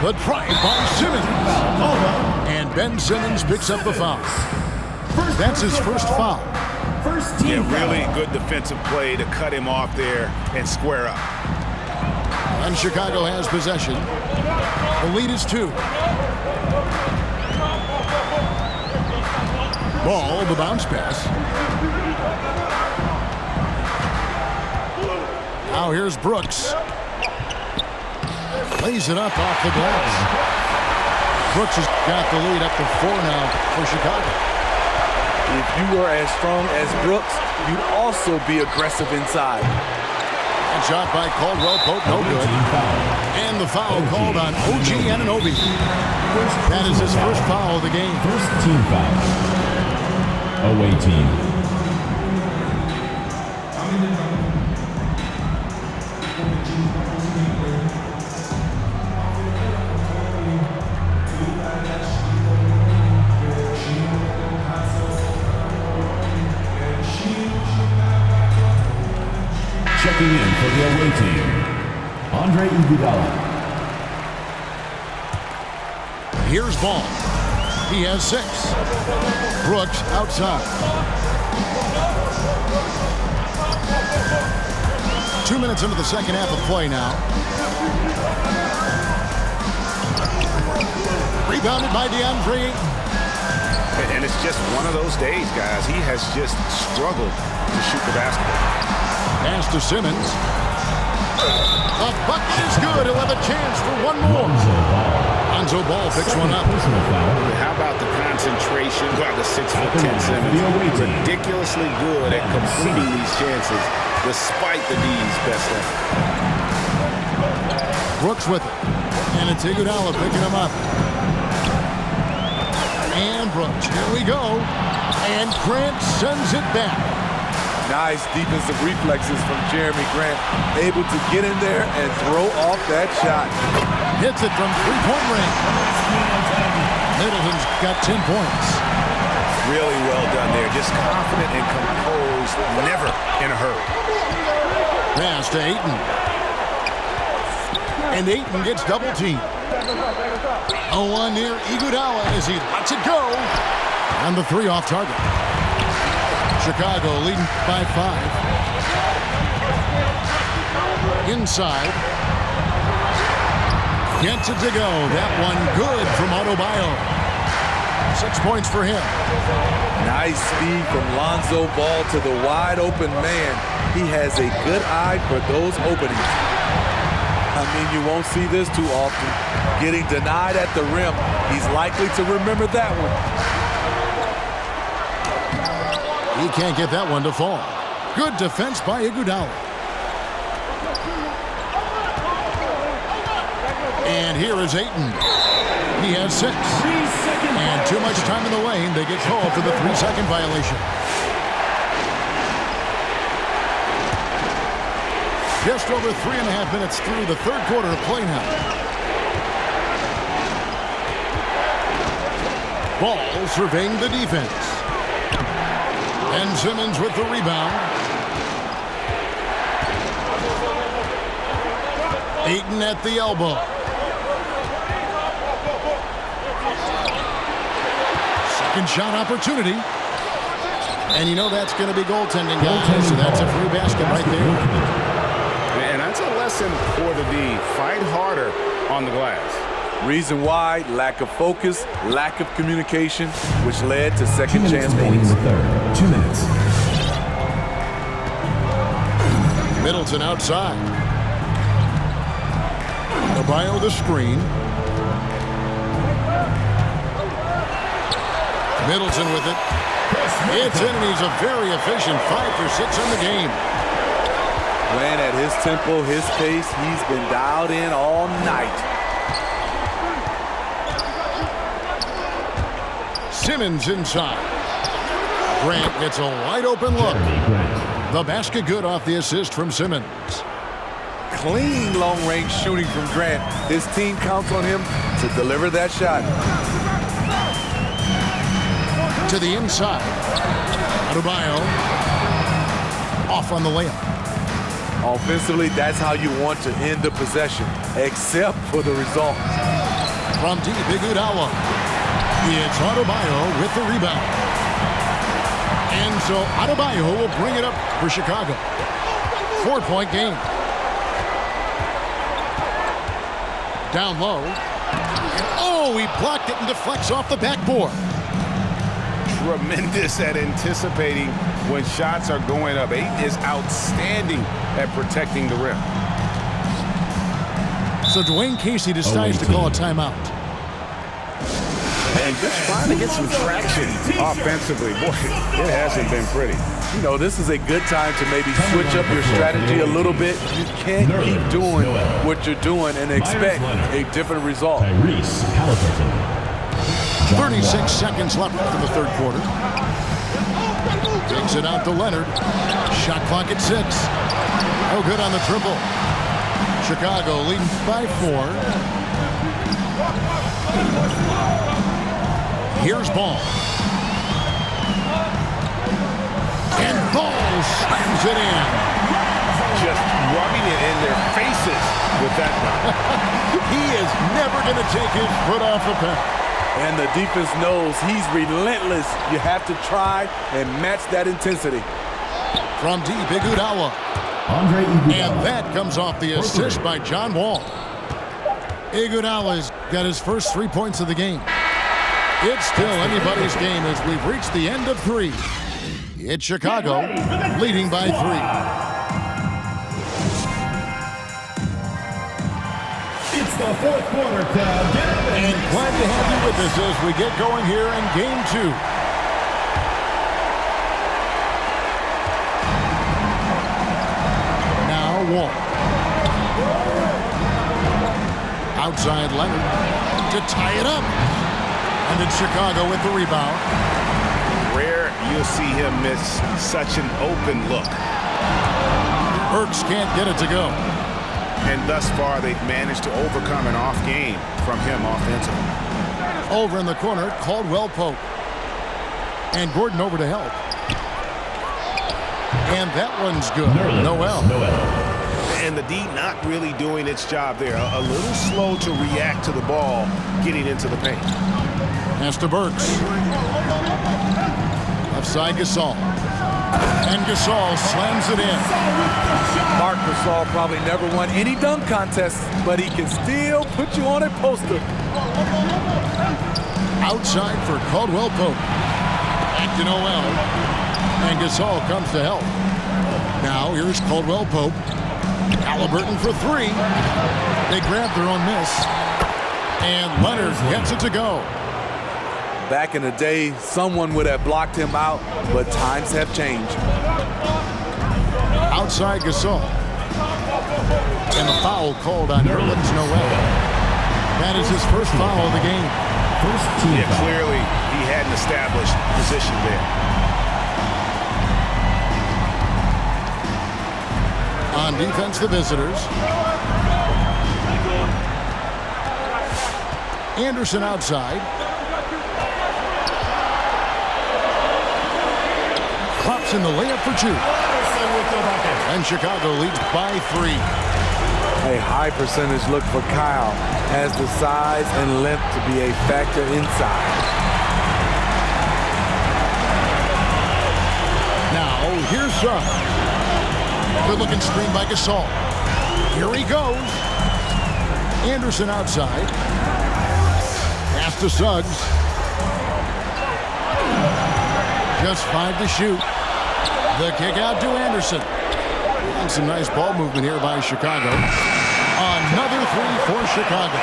The drive by Simmons. And Ben Simmons picks up the foul. That's his first foul. Yeah, really good defensive play to cut him off there and square up. And Chicago has possession. The lead is 2. Ball, the bounce pass. Now here's Brooks. Lays it up off the glass. Brooks has got the lead up to 4 now for Chicago. If you were as strong as Brooks, you'd also be aggressive inside. And shot by Caldwell Pope, no good. And the foul called on OG Anunoby. That is his first foul of the game. First team foul. Away team. Checking in for the away team, Andre Iguodala. Here's Ball. He has 6. Brooks outside. 2 minutes into the second half of play now. Rebounded by DeAndre Ayton. And it's just one of those days, guys. He has just struggled to shoot the basketball. Pass to Simmons. A bucket is good. He'll have a chance for one more. Lonzo Ball picks one up. How about the concentration by the 6'10" Simmons? Ridiculously good at completing these chances despite the D's best effort. Brooks with it. And it's Iguodala picking him up. And Brooks. Here we go. And Grant sends it back. Nice defensive reflexes from Jeremy Grant. Able to get in there and throw off that shot. Hits it from three-point range. Middleton's got 10 points. Really well done there. Just confident and composed. Never in a hurry. Pass to Ayton. And Ayton gets double-teamed. 0-1 near Iguodala as he lets it go. And the 3 off target. Chicago leading by 5. Inside. Gets it to go. That one good from Adebayo. 6 points for him. Nice speed from Lonzo Ball to the wide open man. He has a good eye for those openings. I mean, you won't see this too often. Getting denied at the rim. He's likely to remember that one. He can't get that one to fall. Good defense by Iguodala. And here is Ayton. He has 6. And too much time in the lane. They get called for the 3-second violation. Just over 3.5 minutes through the third quarter of play now. Ball surveying the defense. And Simmons with the rebound. Ayton at the elbow. Second shot opportunity. And you know that's going to be goaltending, guys. So that's a free basket right there. And that's a lesson for the D. Fight harder on the glass. Reason why, lack of focus, lack of communication, which led to second chance points. 2 minutes. Middleton outside. Adebayo the screen. Middleton with it. It's in, and he's a very efficient 5 for 6 in the game. Playing at his tempo, his pace, he's been dialed in all night. Simmons inside. Grant gets a wide open look. The basket good off the assist from Simmons. Clean long-range shooting from Grant. His team counts on him to deliver that shot. To the inside. Adebayo off on the layup. Offensively, that's how you want to end the possession, except for the result. From deep, Iguodala. It's Adebayo with the rebound. And so Adebayo will bring it up for Chicago. 4-point game. Down low. Oh, he blocked it and deflects off the backboard. Tremendous at anticipating when shots are going up. Ayton is outstanding at protecting the rim. So Dwayne Casey decides to call a timeout. And just trying to get some traction offensively. Boy, it hasn't been pretty. You know, this is a good time to maybe switch up your strategy a little bit. You can't keep doing what you're doing and expect a different result. 36 seconds left in the third quarter. Takes it out to Leonard. Shot clock at 6. Oh, good on the triple. Chicago leading by 4. Here's Ball. And Ball slams it in. Just rubbing it in their faces with that one. He is never going to take his foot off the pedal. And the defense knows he's relentless. You have to try and match that intensity. From deep, Iguodala. And that comes off the assist by John Wall. Iguodala's got his first 3 points of the game. It's still anybody's game as we've reached the end of 3. It's Chicago leading by 3. It's the fourth quarter, crowd. And glad to have you with us as we get going here in Game 2. Now Wall. Outside Leonard to tie it up. And then Chicago with the rebound. Rare you'll see him miss such an open look. Burks can't get it to go. And thus far, they've managed to overcome an off game from him offensively. Over in the corner, Caldwell Pope. And Gordon over to help. And that one's good. Noel. And the D not really doing its job there. A little slow to react to the ball getting into the paint. Pass to Burks. Left side Gasol. And Gasol slams it in. Marc Gasol probably never won any dunk contests, but he can still put you on a poster. Outside for Caldwell Pope. Back to Noel. And Gasol comes to help. Now here's Caldwell Pope. Halliburton for 3. They grab their own miss. And Leonard gets it to go. Back in the day, someone would have blocked him out, but times have changed. Outside Gasol. And a foul called on Nerlens Noel. That is his first foul of the game. Yeah, clearly he hadn't established position there. On defense, the visitors. Anderson outside. Pops in the layup for 2. And Chicago leads by 3. A high percentage look for Kyle. Has the size and length to be a factor inside. Now, here's Suggs. Good-looking screen by Gasol. Here he goes. Anderson outside. Pass to Suggs. Just 5 to shoot. The kick out to Anderson. And some nice ball movement here by Chicago. Another 3 for Chicago.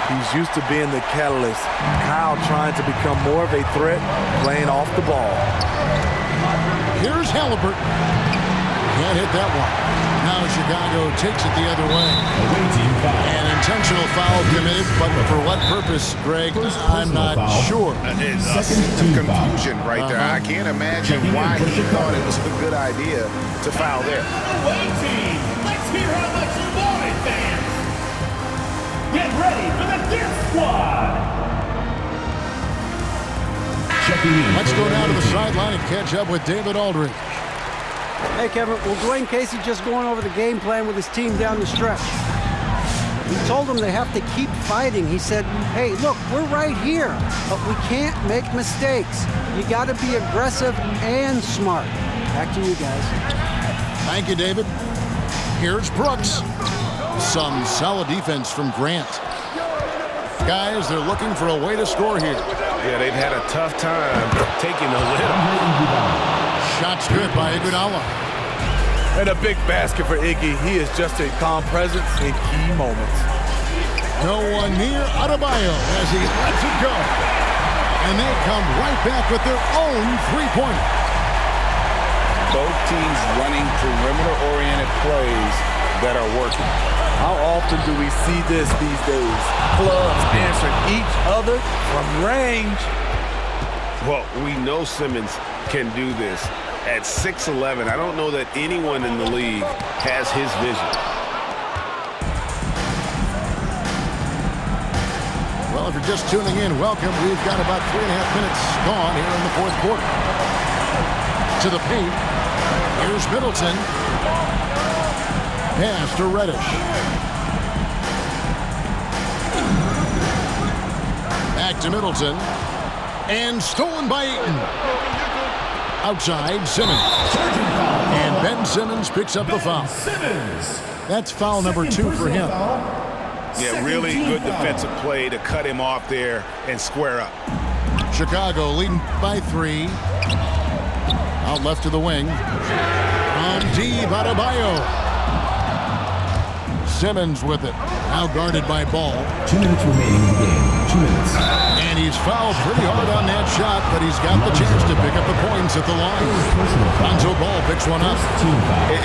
He's used to being the catalyst. Kyle trying to become more of a threat, playing off the ball. Here's Halliburton. Can't hit that one. Now Chicago takes it the other way. An intentional foul committed, but for what purpose, Greg, I'm not sure. It's confusion right there. I can't imagine why he thought it was a good idea to foul there. Let's hear how much you want it, fans. Get ready for the Death Squad. Let's go down to the sideline and catch up with David Aldridge. Hey, Kevin, will Dwayne Casey just going over the game plan with his team down the stretch? He told them they have to keep fighting. He said, hey, look, we're right here, but we can't make mistakes. You got to be aggressive and smart. Back to you guys. Thank you, David. Here's Brooks. Some solid defense from Grant. Guys, they're looking for a way to score here. Yeah, they've had a tough time taking the lid. Shot strip by Iguodala. And a big basket for Iggy. He is just a calm presence in key moments. No one near Adebayo as he lets it go. And they come right back with their own three-pointer. Both teams running perimeter-oriented plays that are working. How often do we see this these days? Clubs answering each other from range. Well, we know Simmons can do this. At 6'11", I don't know that anyone in the league has his vision. Well, if you're just tuning in, welcome. We've got about 3.5 minutes gone here in the fourth quarter. To the paint. Here's Middleton. Pass to Reddish. Back to Middleton. And stolen by Ayton. Outside, Simmons. And Ben Simmons picks up the foul. That's foul number 2 for him. Yeah, really good defensive play to cut him off there and square up. Chicago leading by 3. Out left to the wing. On deep, Adebayo. Simmons with it. Now guarded by Ball. 2 minutes remaining in the game. 2 minutes. And he's fouled pretty hard on that shot, but he's got the chance to pick up the points at the line. Lonzo Ball picks one up.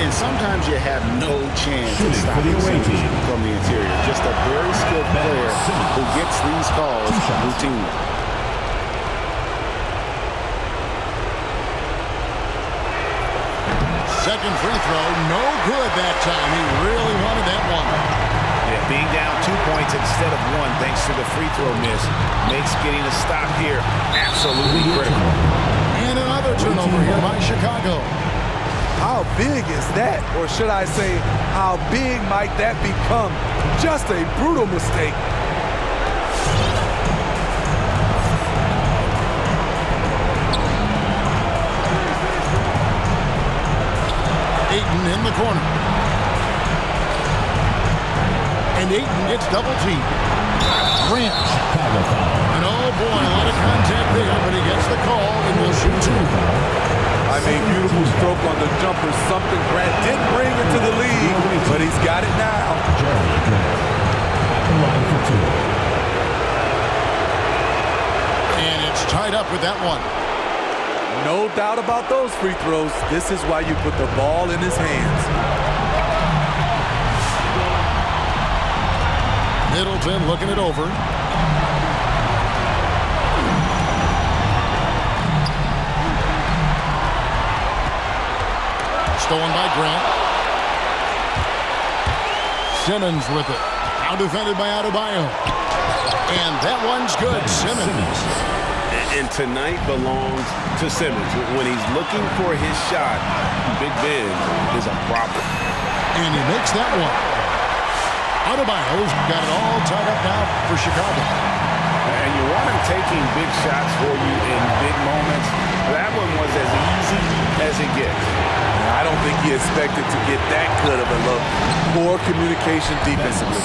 And sometimes you have no chance of stopping Simmons from the interior. Just a very skilled player who gets these calls routinely. Second free throw, no good that time. He really wanted that one. Yeah, being down 2 points instead of 1 thanks to the free throw miss makes getting a stop here absolutely critical. And another turnover here by Chicago. How big is that? Or should I say, how big might that become? Just a brutal mistake. Ayton in the corner. And Ayton gets double teamed. Grant. And oh boy, a lot of contact there, but he gets the call and will shoot 2. I mean, beautiful stroke on the jumper. Something Grant didn't bring into the league, but he's got it now. And it's tied up with that one. No doubt about those free throws. This is why you put the ball in his hands. Middleton looking it over. Stolen by Grant. Simmons with it. Now defended by Adebayo. And that one's good. Simmons. And tonight belongs to Simmons. When he's looking for his shot, Big Ben is a problem. And he makes that one. Adebayo's got it all tied up now for Chicago. And you want him taking big shots for you in big moments. That one was as easy as it gets. I don't think he expected to get that good of a look. Poor communication defensively.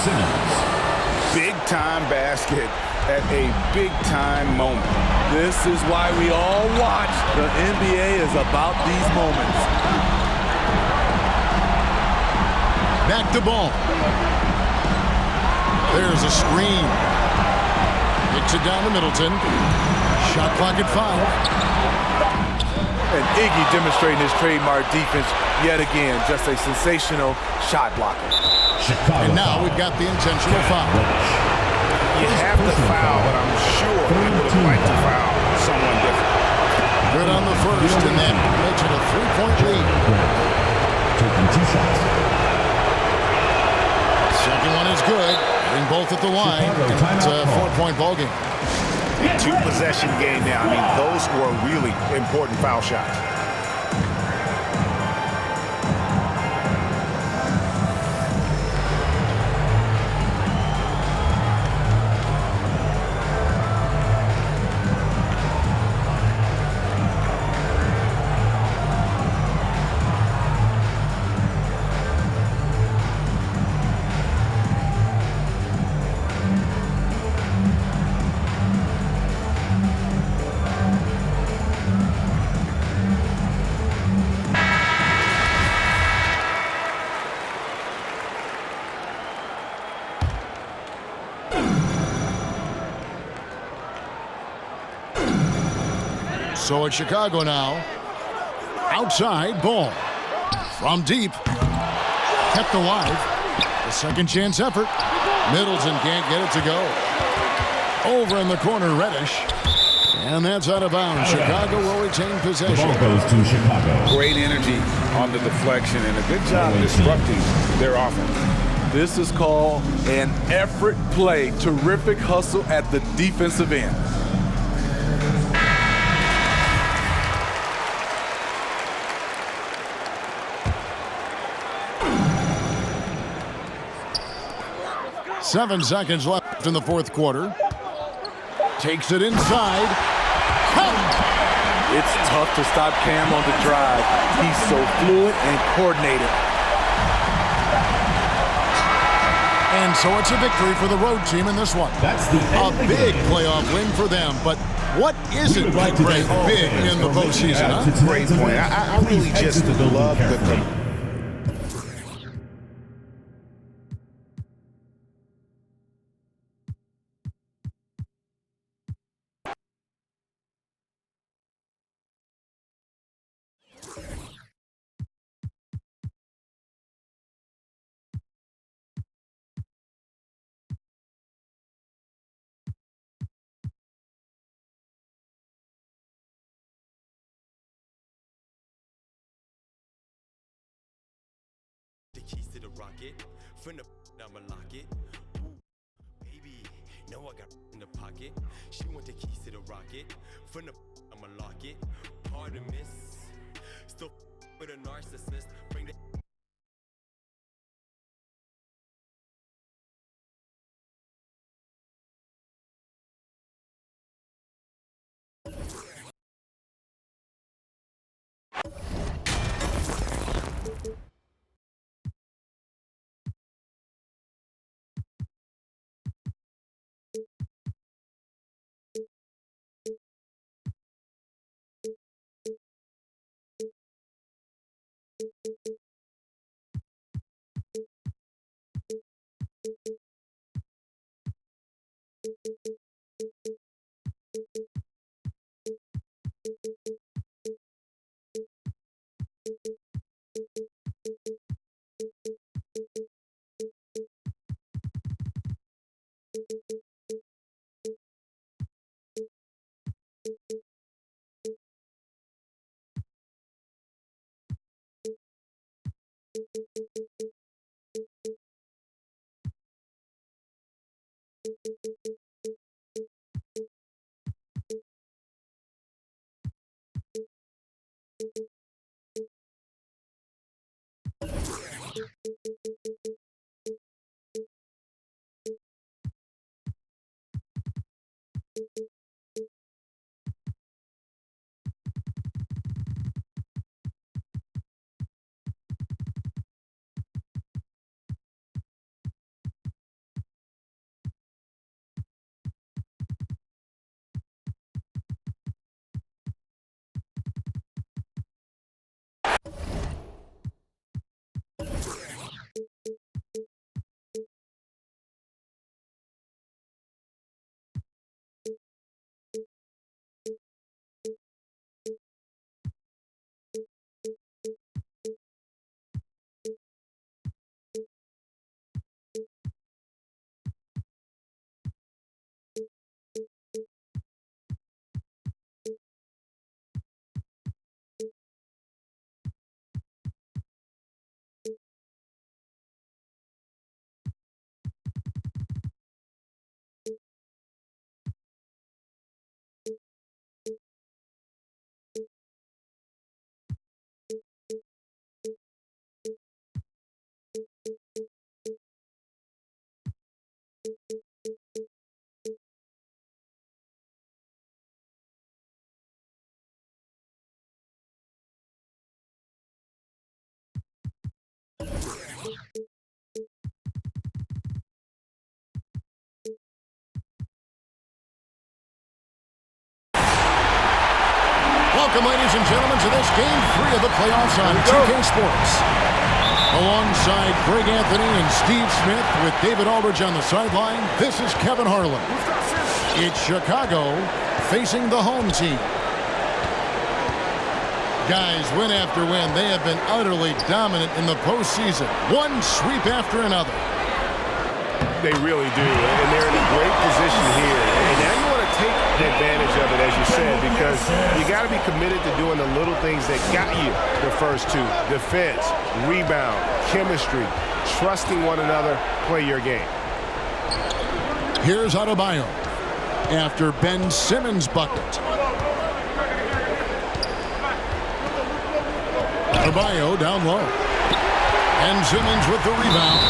Big-time basket at a big-time moment. This is why we all watch. The NBA is about these moments. Back to Ball. There's a screen. Hits it down to Middleton. Shot clock at 5. And Iggy demonstrating his trademark defense yet again. Just a sensational shot blocker. And now we've got the intentional foul. You have to foul, but I'm sure he would have liked to foul someone different. Good on the first, and that makes it a 3-point lead. Taking 2 shots. Second one is good. Getting both at the line. It's a 4-point ball game. 2-possession game now. I mean, those were really important foul shots. So it's Chicago now. Outside ball. From deep. Kept alive. The second chance effort. Middleton can't get it to go. Over in the corner, Reddish. And that's out of bounds. Chicago will retain possession. The ball goes to Chicago. Great energy on the deflection and a good job disrupting their offense. This is called an effort play. Terrific hustle at the defensive end. Seven seconds left in the fourth quarter. Takes it inside. It's tough to stop Cam on the drive. He's so fluid and coordinated. And so it's a victory for the road team in this one. That's the A big playoff win for them, but what isn't like big in the postseason, huh? Great point. I really just love the The keys to the rocket, finna I'ma lock it. Ooh, baby, know I got in the pocket. She want the keys to the rocket, finna I'ma lock it. Pardon miss, still with a narcissist. Bring the Welcome, ladies and gentlemen, to this Game 3 of the playoffs on 2K Sports. Alongside Greg Anthony and Steve Smith with David Aldridge on the sideline, this is Kevin Harlan. It's Chicago facing the home team. Guys, win after win, they have been utterly dominant in the postseason. One sweep after another. They really do, and they're in a great position here. And now you want to take advantage of it, as you said, because you got to be committed to doing the little things that got you the first two. Defense, rebound, chemistry, trusting one another, play your game. Here's Adebayo after Ben Simmons' bucket. Adebayo down low. And Simmons with the rebound.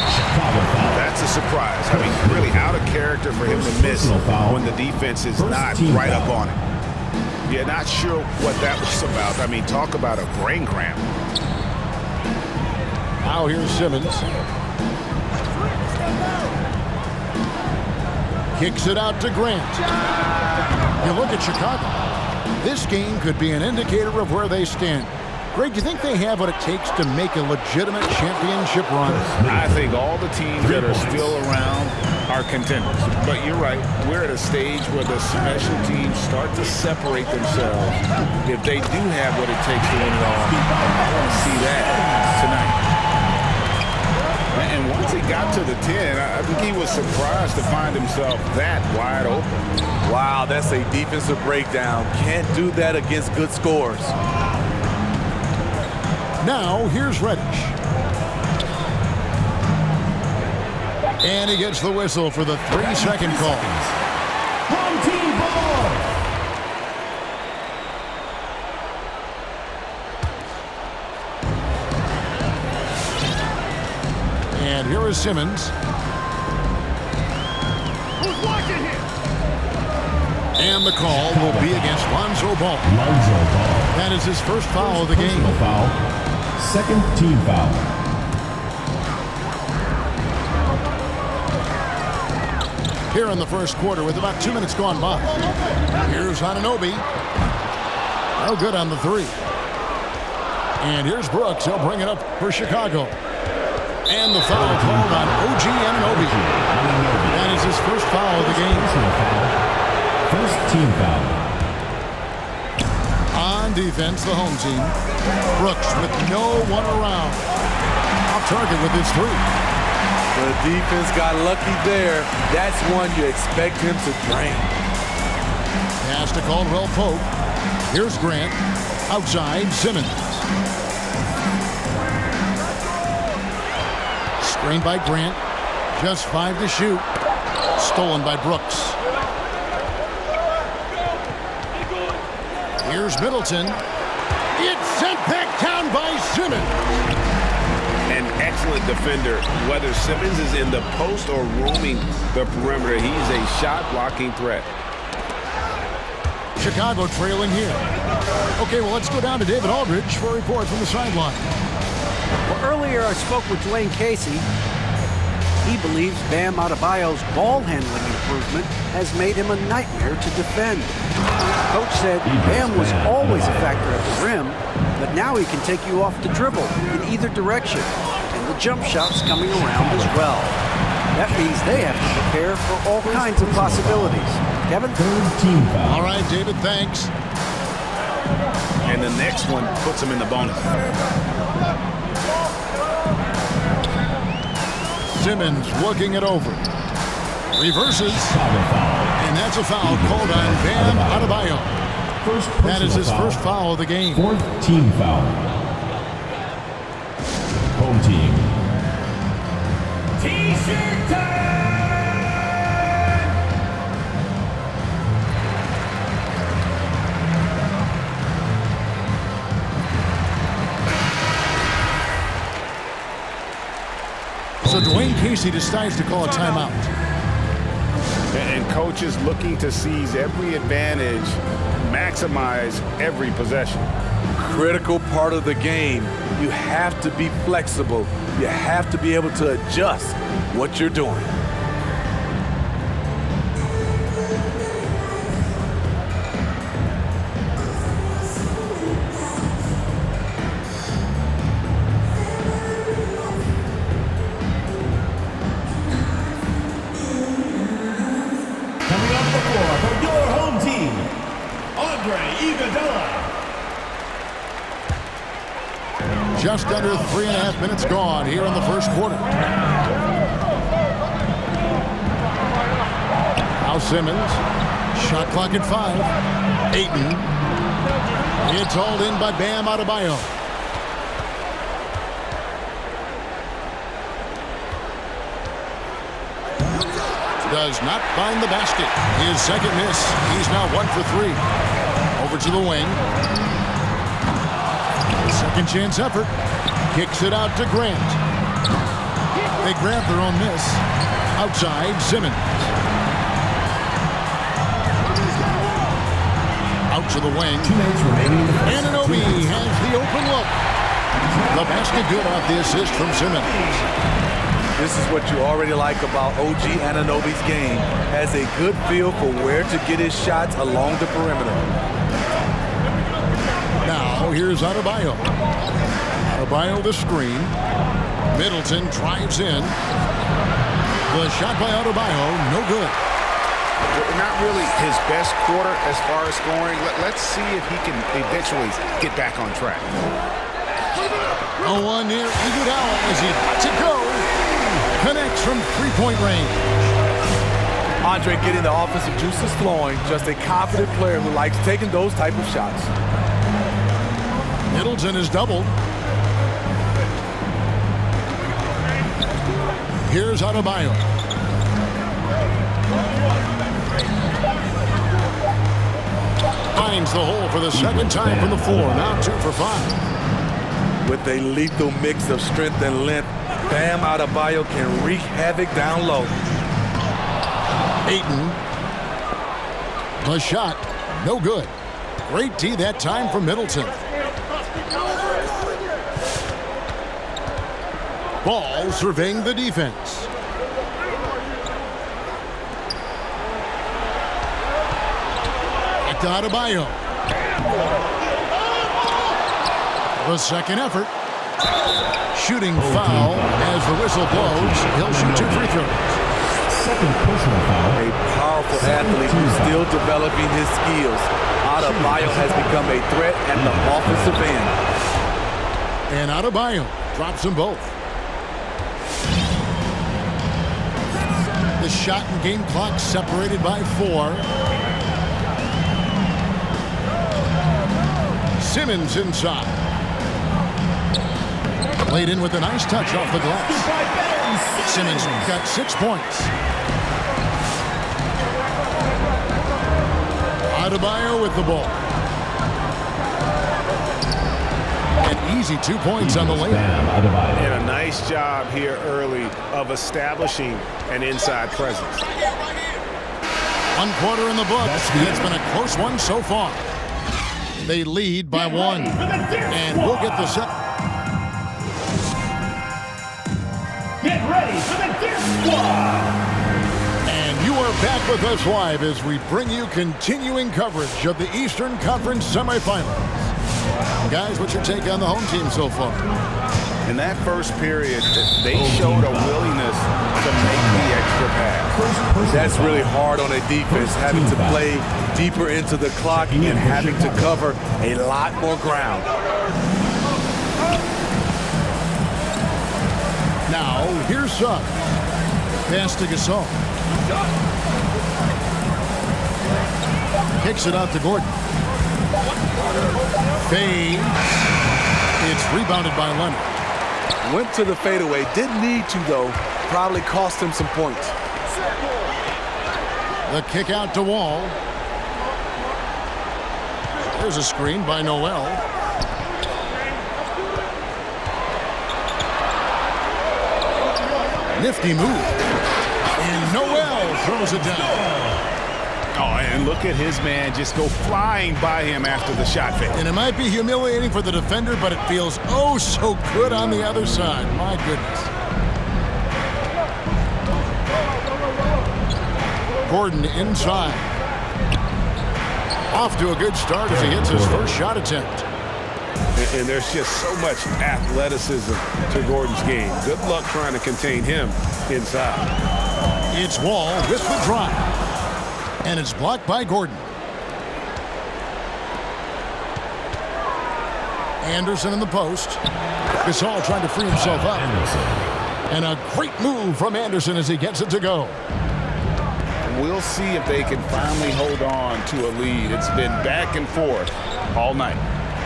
That's a surprise. I mean, really out of character for him to miss when the defense is not right up on it. Yeah, not sure what that was about. I mean, talk about a brain cramp. Now here's Simmons. Kicks it out to Grant. You look at Chicago. This game could be an indicator of where they stand. Greg, do you think they have what it takes to make a legitimate championship run? I think all the teams that are still around are contenders. But you're right. We're at a stage where the special teams start to separate themselves. If they do have what it takes to win it all, I want to see that tonight. And once he got to the 10, I think he was surprised to find himself that wide open. Wow, that's a defensive breakdown. Can't do that against good scores. Now, here's Reddish. And he gets the whistle for the 3-second call. Home team ball. And here is Simmons. Who's watching here? And the call will be against Lonzo Ball. Lonzo Ball. That is his first foul of the game. Personal foul. Second team foul. Here in the first quarter with about 2 minutes gone by. Here's Anunoby. No good on the three. And here's Brooks. He'll bring it up for Chicago. And the foul called on OG Anunoby. That is his first foul of the game. First team foul. On defense, the home team. Brooks with no one around. Off target with his three. The defense got lucky there. That's one you expect him to drain. Pass to Caldwell Pope. Here's Grant. Outside, Simmons. Screened by Grant. Just 5 to shoot. Stolen by Brooks. Here's Middleton. It's sent back down by Simmons. An excellent defender. Whether Simmons is in the post or roaming the perimeter, he's a shot-blocking threat. Chicago trailing here. Okay, well, let's go down to David Aldridge for a report from the sideline. Well, earlier I spoke with Dwayne Casey. He believes Bam Adebayo's ball handling improvement has made him a nightmare to defend. Coach said Bam was always a factor at the rim, but now he can take you off the dribble in either direction, and the jump shot's coming around as well. That means they have to prepare for all kinds of possibilities. Kevin? Third team foul. All right, David, thanks. And the next one puts him in the bonus. Simmons working it over. Reverses. And that's a foul called on Bam Adebayo. That is his first foul of the game. Fourth team foul. Home team. T-shirt time! So Dwayne Casey decides to call a timeout. And coach is looking to seize every advantage, maximize every possession. Critical part of the game. You have to be flexible. You have to be able to adjust what you're doing. Coming off the floor for your home team, Andre Iguodala. Just under 3.5 minutes gone here in the first quarter. Now Simmons. Shot clock at 5. Ayton. It's hauled in by Bam Adebayo. Does not find the basket. His second miss. He's now 1 for 3. Over to the wing. Second chance effort. Kicks it out to Grant. They grab their own miss. Outside, Simmons. Out to the wing. 2 minutes remaining. Anunoby has the open look. The basket good off the assist from Simmons. This is what you already like about OG Anunoby's game. Has a good feel for where to get his shots along the perimeter. Now here's Adebayo. Adebayo the screen. Middleton drives in. The shot by Adebayo, no good. Not really his best quarter as far as scoring. Let's see if he can eventually get back on track. 0-1 near Iguodala as he lets it go. Connects from three-point range. Andre getting the offensive juices flowing. Just a confident player who likes taking those type of shots. Middleton is doubled. Here's Adebayo. Finds the hole for the second time from the floor. Now 2 for 5. With a lethal mix of strength and length, Bam Adebayo can wreak havoc down low. Ayton. The shot, no good. Great D that time from Middleton. Ball surveying the defense. Back to Adebayo. The second effort. Shooting foul as the whistle blows. He'll shoot 2 free throws. Second personal foul. A powerful athlete who's still developing his skills. Adebayo has become a threat at the offensive end. And Adebayo drops them both. The shot and game clock separated by 4. Simmons inside. Played in with a nice touch off the glass. Simmons got 6 points. Adebayo with the ball. An easy 2 points on the layup. And a nice job here early of establishing an inside presence. 1 quarter in the books. It's been a close one so far. They lead by 1. And we'll get the set. Get ready for the Deer Squad! And you are back with us live as we bring you continuing coverage of the Eastern Conference semifinals. Guys, what's your take on the home team so far? In that first period, they showed a willingness to make the extra pass. That's really hard on a defense, having to play deeper into the clock and having to cover a lot more ground. Now, here's Suggs. Pass to Gasol. Kicks it out to Gordon. Fades. It's rebounded by Leonard. Went to the fadeaway. Didn't need to, though. Probably cost him some points. The kick out to Wall. There's a screen by Noel. Nifty move. And Noel throws it down. Oh, and look at his man just go flying by him after the shot fake. And it might be humiliating for the defender, but it feels oh so good on the other side. My goodness. Gordon inside. Off to a good start as he hits his first shot attempt. And there's just so much athleticism to Gordon's game. Good luck trying to contain him inside. It's Wall with the drive. And it's blocked by Gordon. Anderson in the post. Gasol trying to free himself up. And a great move from Anderson as he gets it to go. We'll see if they can finally hold on to a lead. It's been back and forth all night.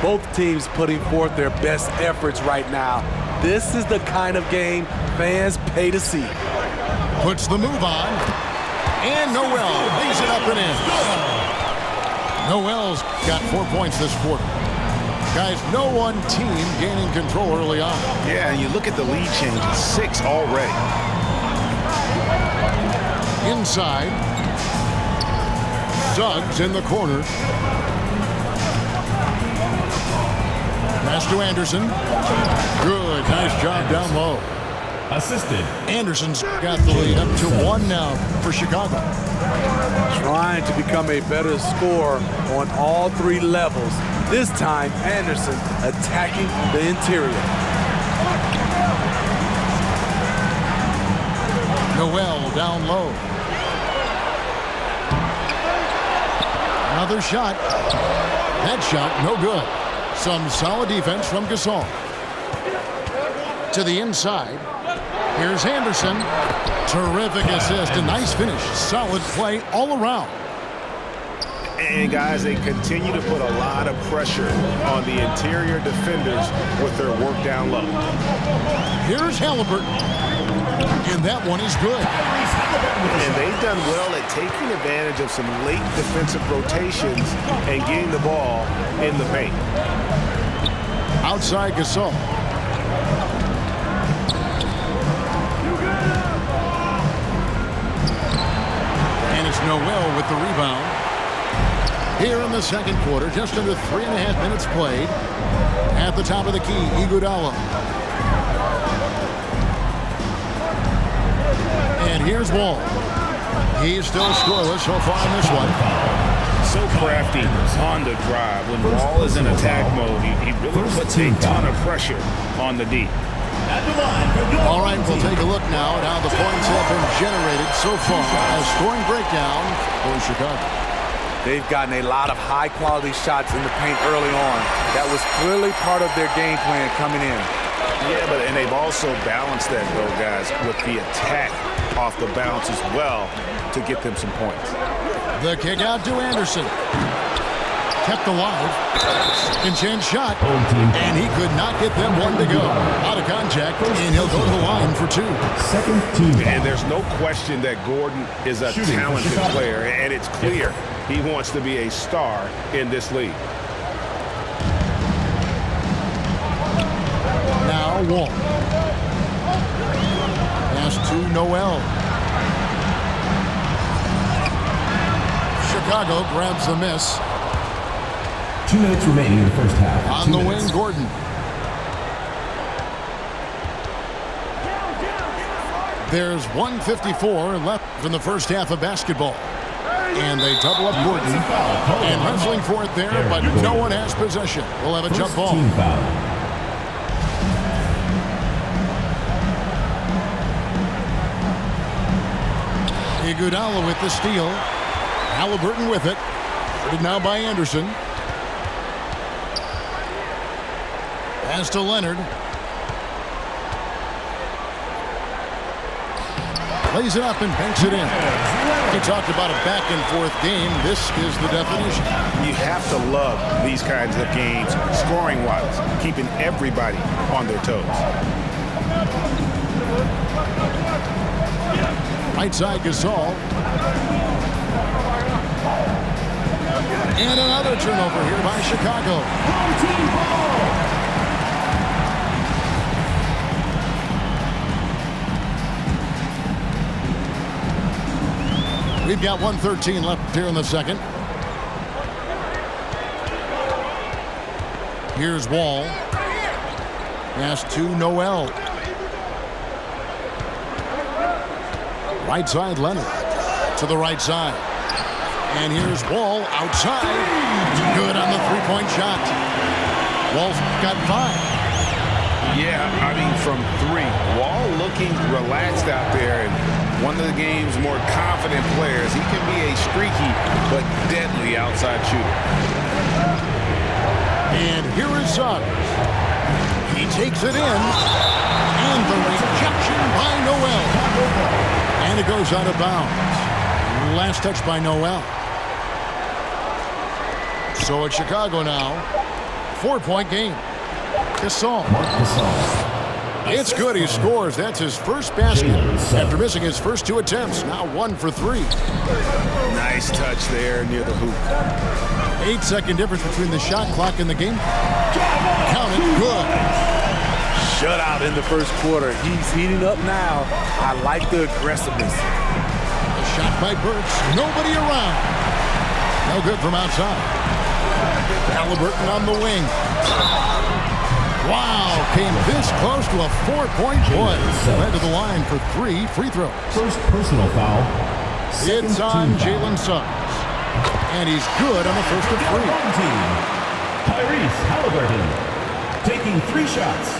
Both teams putting forth their best efforts right now. This is the kind of game fans pay to see. Puts the move on. And Noel lays it up and in. Noel's got 4 points this quarter. Guys, no one team gaining control early on. Yeah, and you look at the lead changes, 6 already. Inside. Suggs in the corner. Pass to Anderson. Good. Nice job down low. Assisted. Anderson's got the lead up to 1 now for Chicago. Trying to become a better scorer on all 3 levels. This time, Anderson attacking the interior. Noel down low. Another shot. That shot, no good. Some solid defense from Gasol. To the inside. Here's Anderson. Terrific assist. A nice finish. Solid play all around. And, guys, they continue to put a lot of pressure on the interior defenders with their work down low. Here's Halliburton. And that one is good. And they've done well at taking advantage of some late defensive rotations and getting the ball in the paint. Outside Gasol. And it's Noel with the rebound. Here in the second quarter, just under 3.5 minutes played. At the top of the key, Iguodala. And here's Wall. He's still scoreless so far in this one. So crafty on the drive. When Wall is in attack mode, he really puts a ton of pressure on the D. All right, we'll take a look now at how the points have been generated so far as scoring breakdown for Chicago. They've gotten a lot of high-quality shots in the paint early on. That was clearly part of their game plan coming in. Yeah, and they've also balanced that, though, guys, with the attack off the bounce as well to get them some points. The kick out to Anderson. Kept alive. Second chance shot. And he could not get them one to go. Out of contact, and he'll go to the line for 2. Second team. And there's no question that Gordon is a talented player, and it's clear he wants to be a star in this league. Now Wall. Pass to Noel. Chicago grabs the miss. 2 minutes remaining in the first half. On the wing, Gordon. There's 1:54 left in the first half of basketball. And they double up Gordon. And wrestling for it there, but no one has possession. We'll have a jump ball. Team foul. Iguodala with the steal. Halliburton with it. Now by Anderson. Pass to Leonard. Lays it up and banks it in. We talked about a back-and-forth game. This is the definition. You have to love these kinds of games, scoring-wise, keeping everybody on their toes. Right side Gasol. And another turnover here by Chicago. We've got 1:13 left here in the second. Here's Wall. Pass to Noel. Right side, Leonard. To the right side. And here's Wall outside. Good on the three-point shot. Wall's got 5. Yeah, I mean, from 3. Wall looking relaxed out there, and one of the game's more confident players. He can be a streaky but deadly outside shooter. And here is Suggs. He takes it in. And the rejection by Noel. And it goes out of bounds. Last touch by Noel. So it's Chicago now. 4-point game. Gasol. It's good. He scores. That's his first basket after missing his first 2 attempts. Now 1 for 3. Nice touch there near the hoop. 8-second difference between the shot clock and the game. Count it. Good. Shutout in the first quarter. He's heating up now. I like the aggressiveness. A shot by Burks. Nobody around. No good from outside. Halliburton on the wing. Wow, came this close to a 4-point play. Led to the line for 3 free throws. First personal foul. It's on Jalen Suggs. And he's good on the first of 3. Tyrese Halliburton taking 3 shots.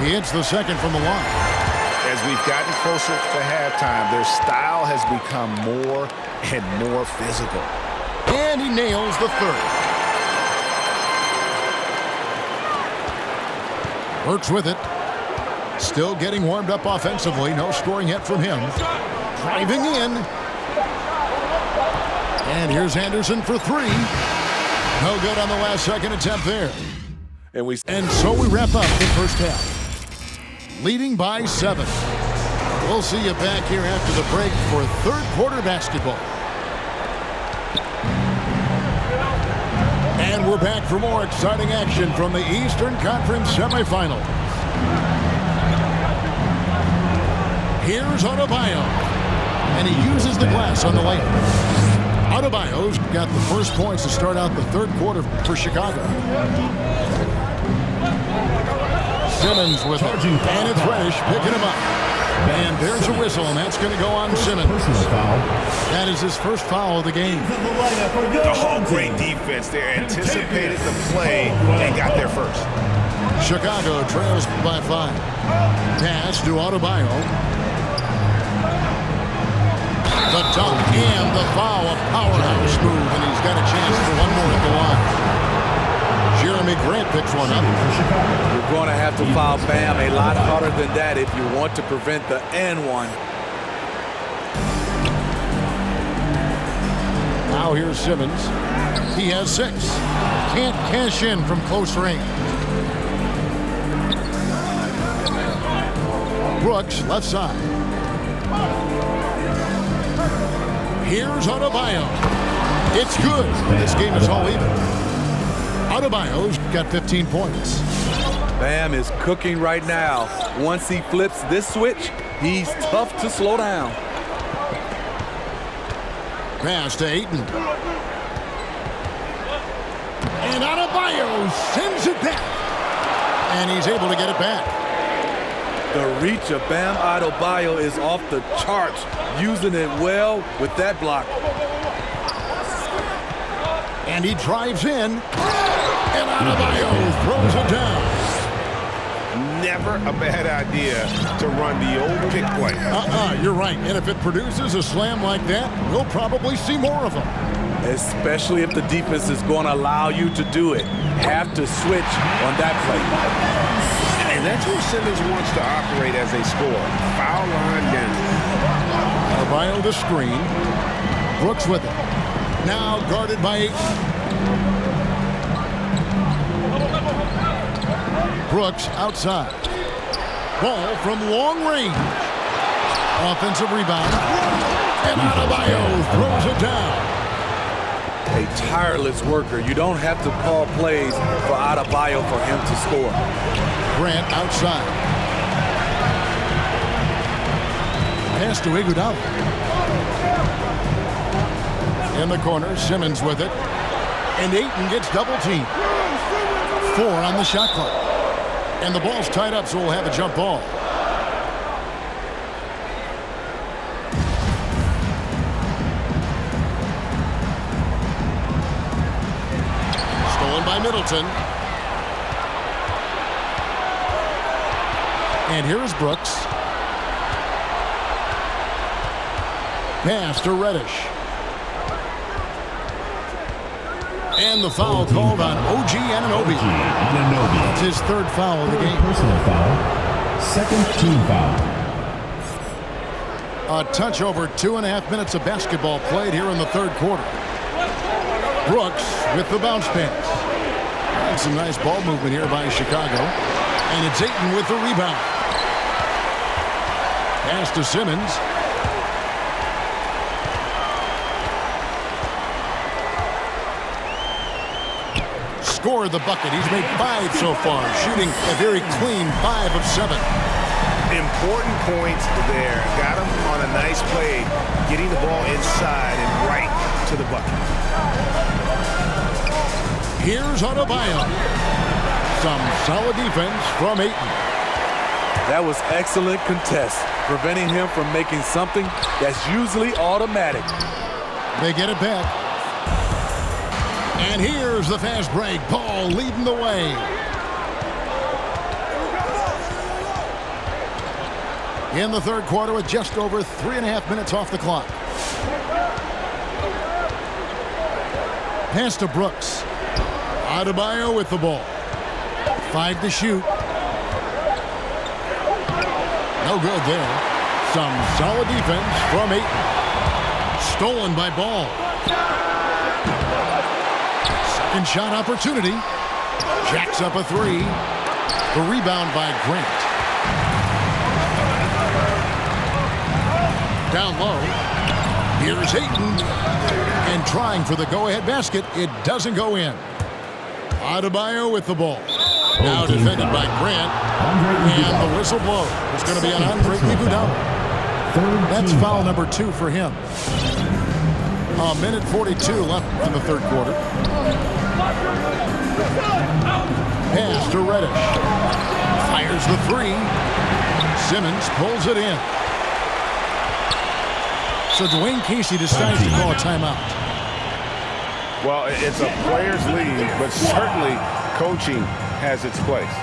He hits the second from the line. As we've gotten closer to halftime, their style has become more and more physical. And he nails the third. Works with it. Still getting warmed up offensively. No scoring yet from him. Driving in. And here's Anderson for 3. No good on the last second attempt there. And so we wrap up the first half. Leading by 7. We'll see you back here after the break for third quarter basketball. And we're back for more exciting action from the Eastern Conference semifinals. Here's Adebayo. And he uses the glass on the layup. Adebayo's got the first points to start out the third quarter for Chicago. Simmons with it. And it's Reddish picking him up. And there's a whistle, and that's going to go on Simmons. That is his first foul of the game. Oh, great defense there. Anticipated the play and got there first. Chicago trails by 5. Pass to Adebayo. The dunk and the foul. A powerhouse move, and he's got a chance for one more at the line. Jeremy Grant picks one up. You're going to have to foul Bam a lot harder than that if you want to prevent the and one. Now here's Simmons. He has 6. Can't cash in from close range. Brooks, left side. Here's Adebayo. It's good. This game is all even. Adebayo's got 15 points. Bam is cooking right now. Once he flips this switch, he's tough to slow down. Pass to Ayton. And Adebayo sends it back. And he's able to get it back. The reach of Bam Adebayo is off the charts, using it well with that block. And he drives in. And Adebayo throws it down. Never a bad idea to run the old pick play. You're right. And if it produces a slam like that, we'll probably see more of them. Especially if the defense is going to allow you to do it. Have to switch on that play. And that's where Simmons wants to operate as a scorer. Foul line down. Adebayo the screen. Brooks with it. Now guarded by Ayton. Brooks outside. Ball from long range. Offensive rebound. And Adebayo throws it down. A tireless worker. You don't have to call plays for Adebayo for him to score. Grant outside. Pass to Iguodala. In the corner, Simmons with it. And Ayton gets double teamed. 4 on the shot clock. And the ball's tied up, so we'll have a jump ball. Stolen by Middleton. And here is Brooks. Pass to Reddish. And the foul called on OG Anunoby. It's his third foul of the game. Personal foul. Second team foul. A touch over 2.5 minutes of basketball played here in the third quarter. Brooks with the bounce pass. And some nice ball movement here by Chicago. And it's Ayton with the rebound. Pass to Simmons. Scored the bucket. He's made 5 so far, shooting a very clean 5 of 7. Important points there. Got him on a nice play, getting the ball inside and right to the bucket. Here's Adebayo. Some solid defense from Ayton. That was excellent contest, preventing him from making something that's usually automatic. They get it back. And here's the fast break. Paul leading the way. In the third quarter with just over 3.5 minutes off the clock. Pass to Brooks. Adebayo with the ball. 5 to shoot. No good there. Some solid defense from Ayton. Stolen by Ball. Second shot opportunity. Jacks up a 3. The rebound by Grant. Down low. Here's Ayton. And trying for the go-ahead basket. It doesn't go in. Adebayo with the ball. Now defended by Grant. And the whistle blows. It's going to be an Andre Iguodala. That's foul number 2 for him. A minute 42 left in the third quarter. Pass to Reddish. Fires the 3. Simmons pulls it in. So Dwayne Casey decides to call a timeout. Well, it's a player's league, but certainly coaching has its place.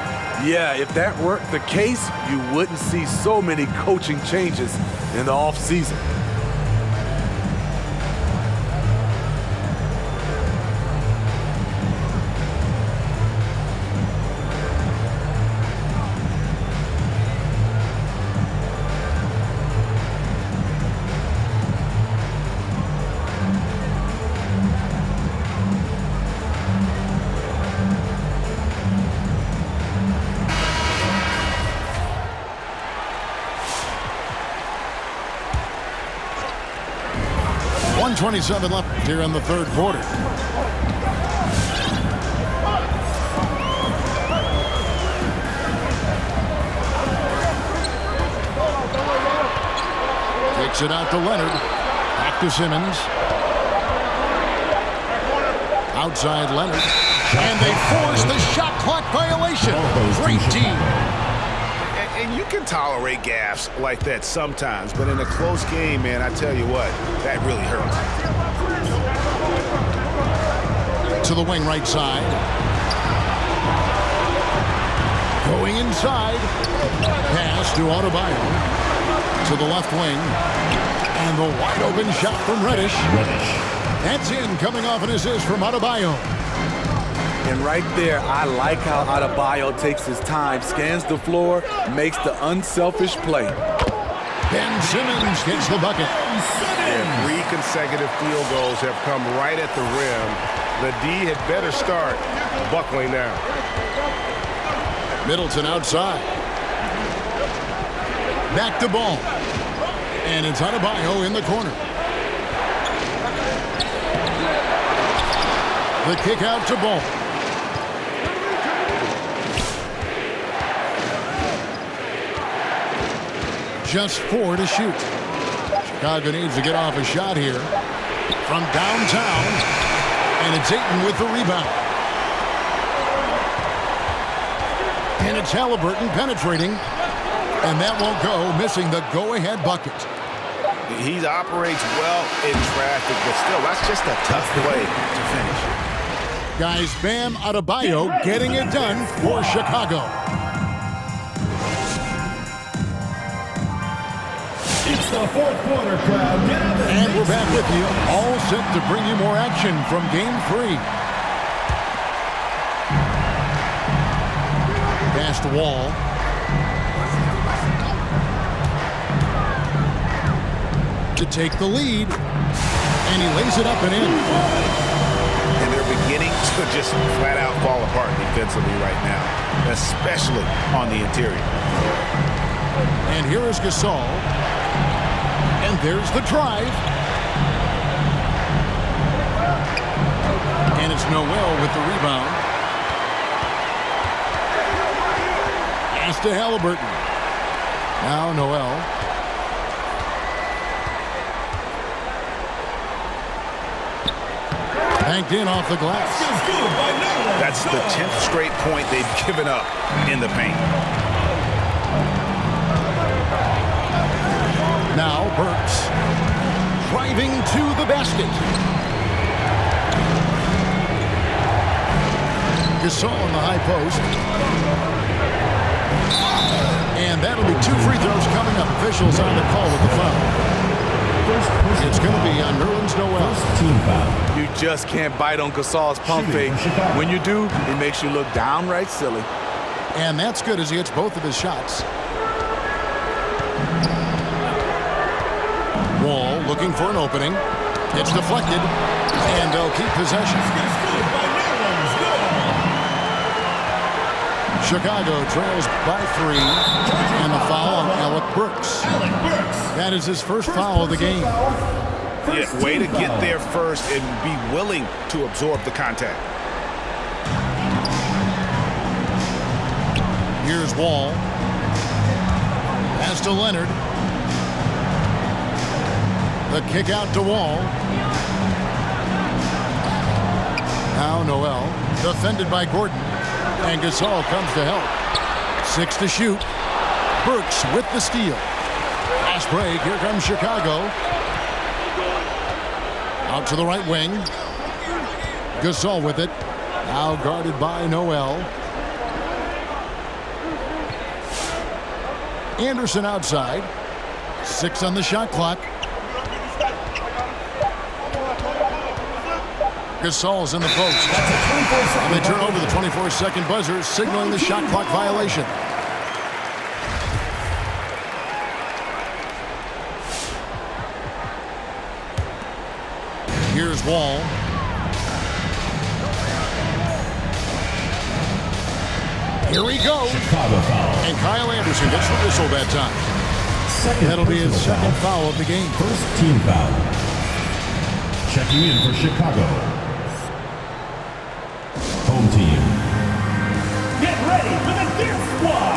Yeah, if that weren't the case, you wouldn't see so many coaching changes in the offseason. .27 left here in the third quarter. Takes it out to Leonard. Back to Simmons. Outside Leonard. And they force the shot clock violation. Great team. And you can tolerate gaffes like that sometimes, but in a close game, man, I tell you what, that really hurts. To the wing right side. Going inside. Pass to Adebayo. To the left wing. And the wide open shot from Reddish. That's in, coming off an assist from Adebayo. And right there, I like how Adebayo takes his time, scans the floor, makes the unselfish play. Ben Simmons gets the bucket. Yeah, 3 consecutive field goals have come right at the rim. The D had better start buckling down. Middleton outside. Back to Ball. And it's Adebayo in the corner. The kick out to Ball. Just 4 to shoot. Chicago needs to get off a shot here from downtown. And it's Ayton with the rebound. And it's Haliburton penetrating. And that won't go, missing the go-ahead bucket. He operates well in traffic, but still, that's just a tough play to finish. Guys, Bam Adebayo getting it done for Chicago. It's the fourth quarter crowd. And we're back with you, all set to bring you more action from Game 3. Pass to Wall. To take the lead. And he lays it up and in. And they're beginning to just flat out fall apart defensively right now, especially on the interior. And here is Gasol. And there's the drive. And it's Noel with the rebound. Pass to Halliburton. Now Noel. Banked in off the glass. That's the 10th straight point they've given up in the paint. Now Burks driving to the basket. Gasol in the high post. And that'll be 2 free throws coming up. Officials on the call with the foul. It's going to be on Nerlens Noel. Team foul. You just can't bite on Gasol's pump fake. When you do, he makes you look downright silly. And that's good as he hits both of his shots. Wall looking for an opening. It's deflected. And they'll keep possession. Chicago trails by 3. And the foul on Alec Burks. That is his first foul of the game. Yeah, way to get there first and be willing to absorb the contact. Here's Wall. Pass to Leonard. The kick out to Wall. Now Noel. Defended by Gordon. And Gasol comes to help. 6 to shoot. Burks with the steal. Fast break. Here comes Chicago. Out to the right wing. Gasol with it. Now guarded by Noel. Anderson outside. 6 on the shot clock. Gasol's in the post. And they turn over the 24-second buzzer, signaling the shot clock violation. Here's Wall. Here he goes. Chicago foul. And Kyle Anderson gets the whistle that time. That'll be his second foul of the game. First team foul. Checking in for Chicago. Home team. Get ready for the Deer Squad.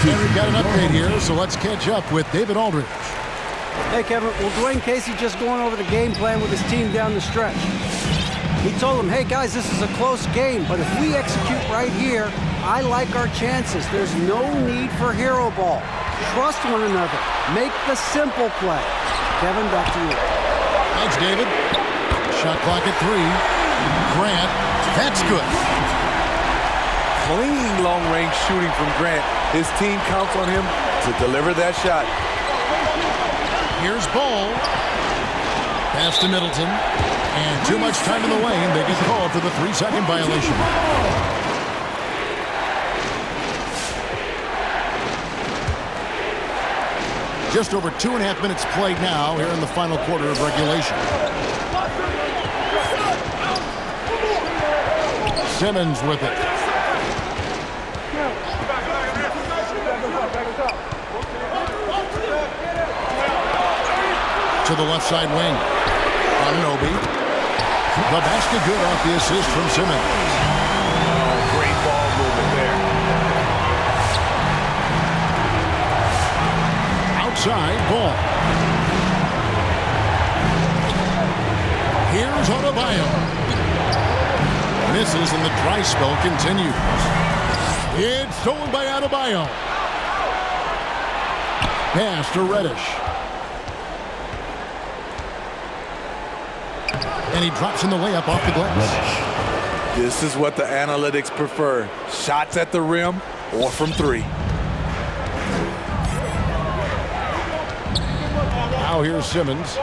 And we've got an update here, so let's catch up with David Aldridge. Hey, Kevin. Well, Dwayne Casey just going over the game plan with his team down the stretch. He told them, hey, guys, this is a close game, but if we execute right here, I like our chances. There's no need for hero ball. Trust one another. Make the simple play. Kevin, back to you. Thanks, David. Shot clock at 3. Grant. That's good. Clean long-range shooting from Grant. His team counts on him to deliver that shot. Here's Ball. Pass to Middleton. And too much time in the lane. They get called for the 3-second violation. Just over 2.5 minutes played now here in the final quarter of regulation. Simmons with it. To the left side wing. Anunoby. The basket good off the assist from Simmons. Oh, great ball movement there. Outside ball. Here's Adebayo. Misses and the dry spell continues. It's stolen by Adebayo. Pass to Reddish. And he drops in the layup off the glass. This is what the analytics prefer. Shots at the rim or from three. Now here's Simmons.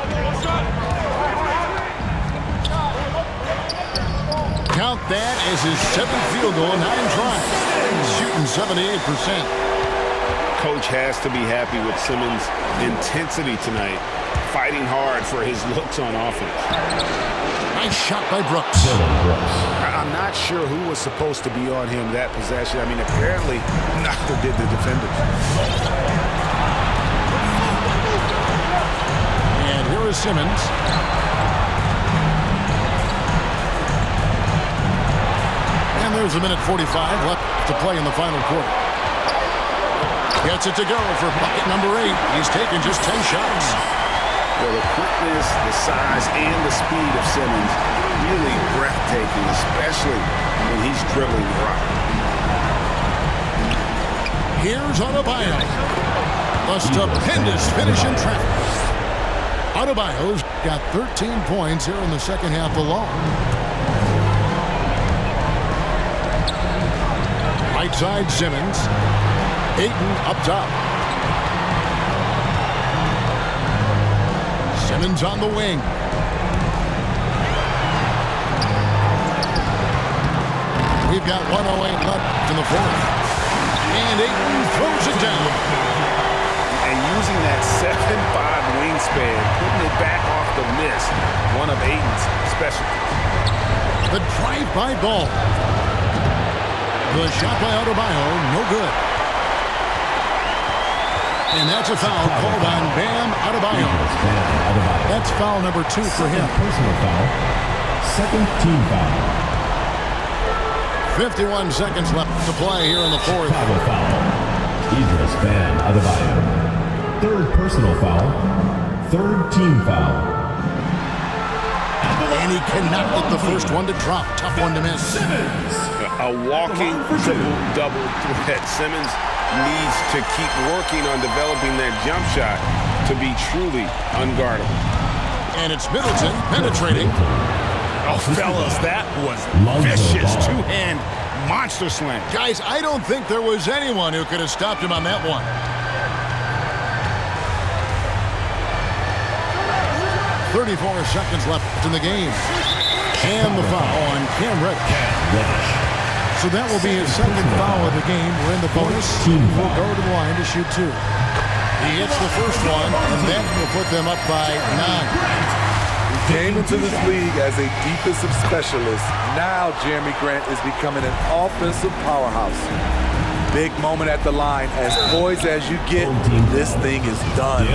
Count that as his 7th field goal, 9 tries. He's shooting 78%. Coach has to be happy with Simmons' intensity tonight, fighting hard for his looks on offense. Nice shot by Brooks. I'm not sure who was supposed to be on him that possession. I mean, apparently, neither did the defenders. And here is Simmons. And there's a minute 45 left to play in the final quarter. Gets it to go for bucket number 8. He's taken just 10 shots. Well, the quickness, the size, and the speed of Simmons really breathtaking, especially when he's dribbling the rock. Here's Adebayo. A stupendous finish in traffic. Adebayo's got 13 points here in the second half alone. Right side Simmons. Ayton up top. Simmons on the wing. We've got 1:08 left in the fourth. And Ayton throws it down. And using that 7'5" wingspan, putting it back off the miss, one of Ayton's specialties. The drive-by ball. The shot by Adebayo, no good. And that's a foul called on Bam Adebayo. That's foul number 2 for him. Personal foul. Second team foul. 51 seconds left to play here in the fourth. Chicago foul. Idris Bam Adebayo. Third personal foul. Third team foul. And he cannot get the first one to drop. Tough one to miss. A walking double threat. Simmons needs to keep working on developing that jump shot to be truly unguardable. And it's Middleton penetrating. Oh, fellas, that was vicious. Two-hand monster slam. Guys, I don't think there was anyone who could have stopped him on that one. .34 seconds left in the game. And the foul on Cam Reddish. So that will be his second foul of the game. We're in the bonus. He'll go to the line to shoot 2. He hits the first one, and that will put them up by 9. He came into this league as a defensive specialist. Now Jeremy Grant is becoming an offensive powerhouse. Big moment at the line. As poised as you get, this thing is done.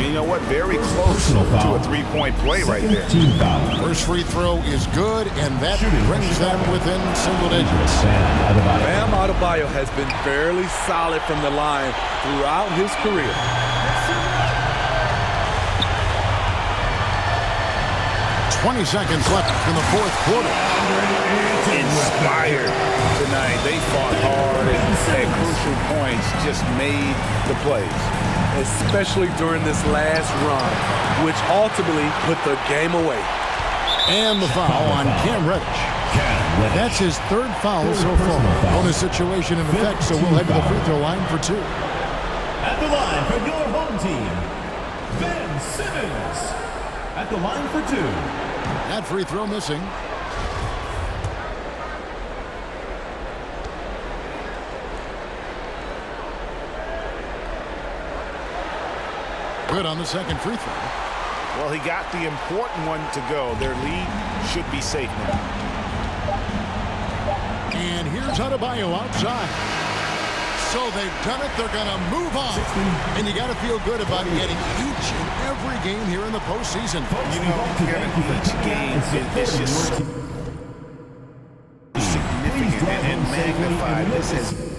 You know what? Very close to a three-point play right there. First free throw is good, and that brings them within single digits. Bam Adebayo has been fairly solid from the line throughout his career. .20 seconds left in the fourth quarter. Inspired tonight. They fought hard and at crucial points just made the plays. Especially during this last run, which ultimately put the game away. And the foul on Cam Reddish. That's his third foul so far. Bonus situation in effect, so we'll head to the free throw line for 2. At the line for your home team, Ben Simmons. At the line for 2. That free throw missing. Good on the second free throw. Well, he got the important one to go. Their lead should be safe now. And here's Adebayo outside. So they've done it. They're going to move on. And you got to feel good about getting each and every game here in the postseason. You know, Kevin, each game is just significant and magnified. This is